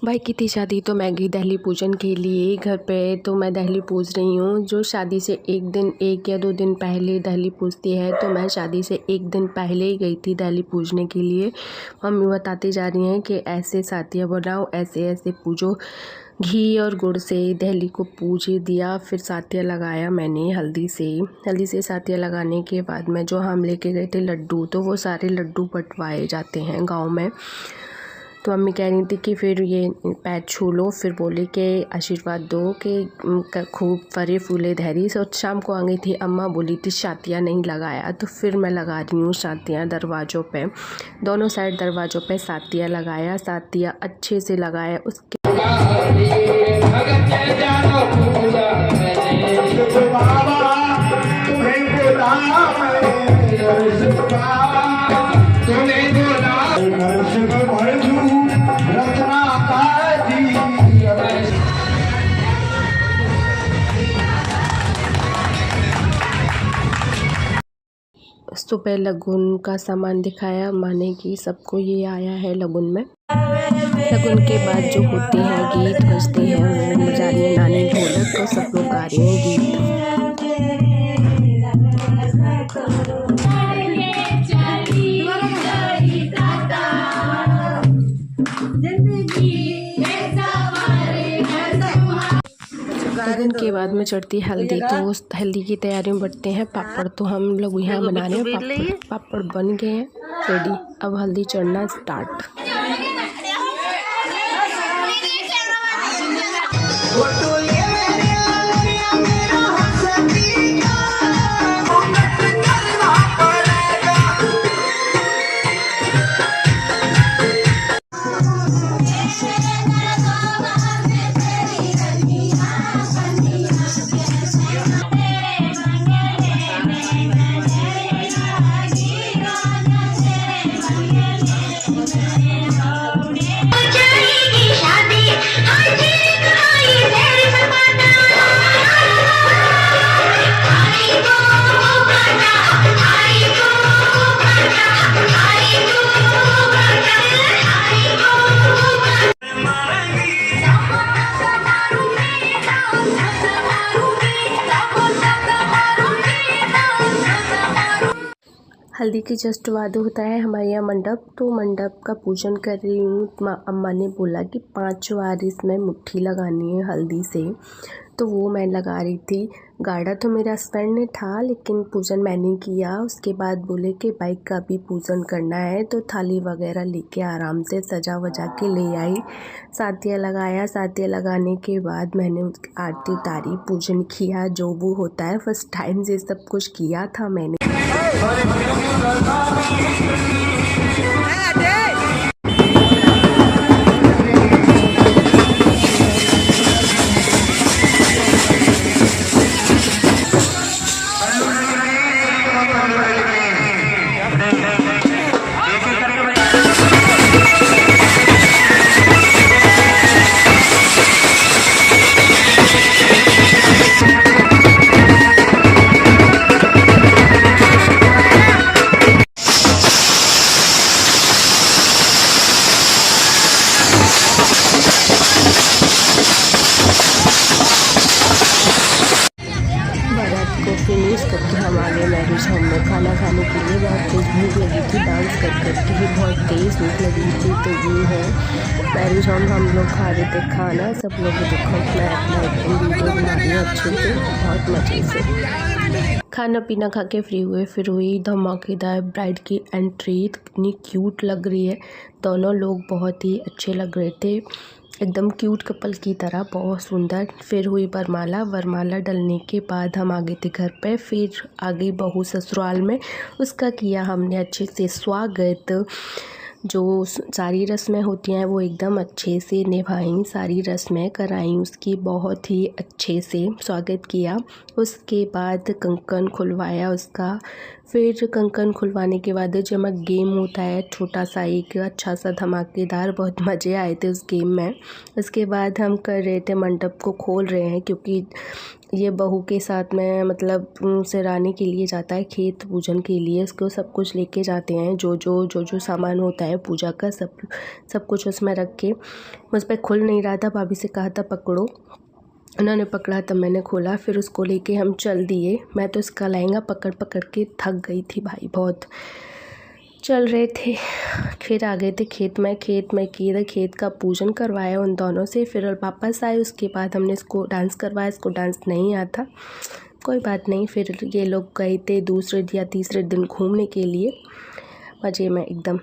भाई की थी शादी तो मैं गई दहली पूजन के लिए घर पे। तो मैं दहली पूज रही हूँ। जो शादी से एक या 2 दिन पहले दहली पूजती है, तो मैं शादी से 1 दिन पहले ही गई थी दहली पूजने के लिए। मम्मी बताती जा रही हैं कि ऐसे सातिया बनाओ, ऐसे ऐसे पूजो। घी और गुड़ से दहली को पूज दिया, फिर सातिया लगाया मैंने हल्दी से सातिया लगाने के बाद में जो हम लेके गए थे लड्डू, तो वो सारे लड्डू बंटवाए जाते हैं गाँव में। तो मम्मी कह रही थी कि फिर ये पैर छू लो, फिर बोले कि आशीर्वाद दो कि खूब फरे फूले धैर्य से। और शाम को आ गई थी अम्मा, बोली थी शातिया नहीं लगाया, तो फिर मैं लगा रही हूँ सातिया दरवाज़ों पे, दोनों साइड दरवाज़ों पे सातिया लगाया। सातिया अच्छे से लगाया। उसके सुबह लगुन का सामान दिखाया माने कि सबको ये आया है लगुन में। लगुन के बाद जो होते हैं गीत बजते हैं, वो बजा रही है नानी ढोलक, तो सब लोग गा रहे हैं गीत। लगन के बाद में चढ़ती हल्दी, तो उस हल्दी की तैयारी में बढ़ते हैं। पापड़ तो हम लोग यहाँ बना रहे हैं, पापड़ बन गए हैं रेडी। अब हल्दी चढ़ना स्टार्ट। हल्दी के जस्ट बाद होता है हमारे यहाँ मंडप, तो मंडप का पूजन कर रही हूँ। अम्मा ने बोला कि 5 बार इसमें मुट्ठी लगानी है हल्दी से, तो वो मैं लगा रही थी। गाड़ा तो मेरा हस्बैंड ने था, लेकिन पूजन मैंने किया। उसके बाद बोले कि बाइक का भी पूजन करना है, तो थाली वगैरह लेके आराम से सजा वजा के ले आई। सातिया लगाया। सातिया लगाने के बाद मैंने उसकी आरती उतारी, पूजन किया। जो वो होता है फर्स्ट टाइम से सब कुछ किया था मैंने। फिनिश करके हम आ गए मैरिज होम में खाना खाने के लिए। बहुत तेज़ भूख लगी थी, डांस कर के ही बहुत तेज़ भूख लगी थी। तो ये है मैरिज होम, हम लोग खा रहे थे खाना। सब लोग देखो अपना अपना एकदम वीडियो बना रही है अच्छे से, बहुत मज़े से। खाना पीना खा के फ्री हुए, फिर हुई धमाकेदार ब्राइड की एंट्री। इतनी क्यूट लग रही है, दोनों लोग बहुत ही अच्छे लग रहे थे, एकदम क्यूट कपल की तरह, बहुत सुंदर। फिर हुई वरमाला। वरमाला डलने के बाद हम आ गए थे घर पे। फिर आ गई बहू ससुराल में, उसका किया हमने अच्छे से स्वागत। जो सारी रस्में होती हैं वो एकदम अच्छे से निभाई, सारी रस्में कराई उसकी, बहुत ही अच्छे से स्वागत किया। उसके बाद कंकन खुलवाया उसका, फिर कंकन खुलवाने के बाद जो हमारा गेम होता है छोटा सा एक अच्छा सा धमाकेदार, बहुत मज़े आए थे उस गेम में। उसके बाद हम कर रहे थे, मंडप को खोल रहे हैं, क्योंकि ये बहू के साथ में मतलब सिराने के लिए जाता है खेत पूजन के लिए। इसको सब कुछ लेके जाते हैं, जो सामान होता है पूजा का सब कुछ उसमें रख के। मुझ पर खुल नहीं रहा था, भाभी से कहा था पकड़ो, उन्होंने पकड़ा तब मैंने खोला। फिर उसको लेके हम चल दिए। मैं तो इसका लहंगा पकड़ पकड़ के थक गई थी भाई, बहुत चल रहे थे। फिर आ गए थे खेत में किए खेत का पूजन करवाया उन दोनों से। फिर वापस आए, उसके बाद हमने इसको डांस करवाया। इसको डांस नहीं आता, कोई बात नहीं। फिर ये लोग गए थे दूसरे या तीसरे दिन घूमने के लिए, मज़े में एकदम।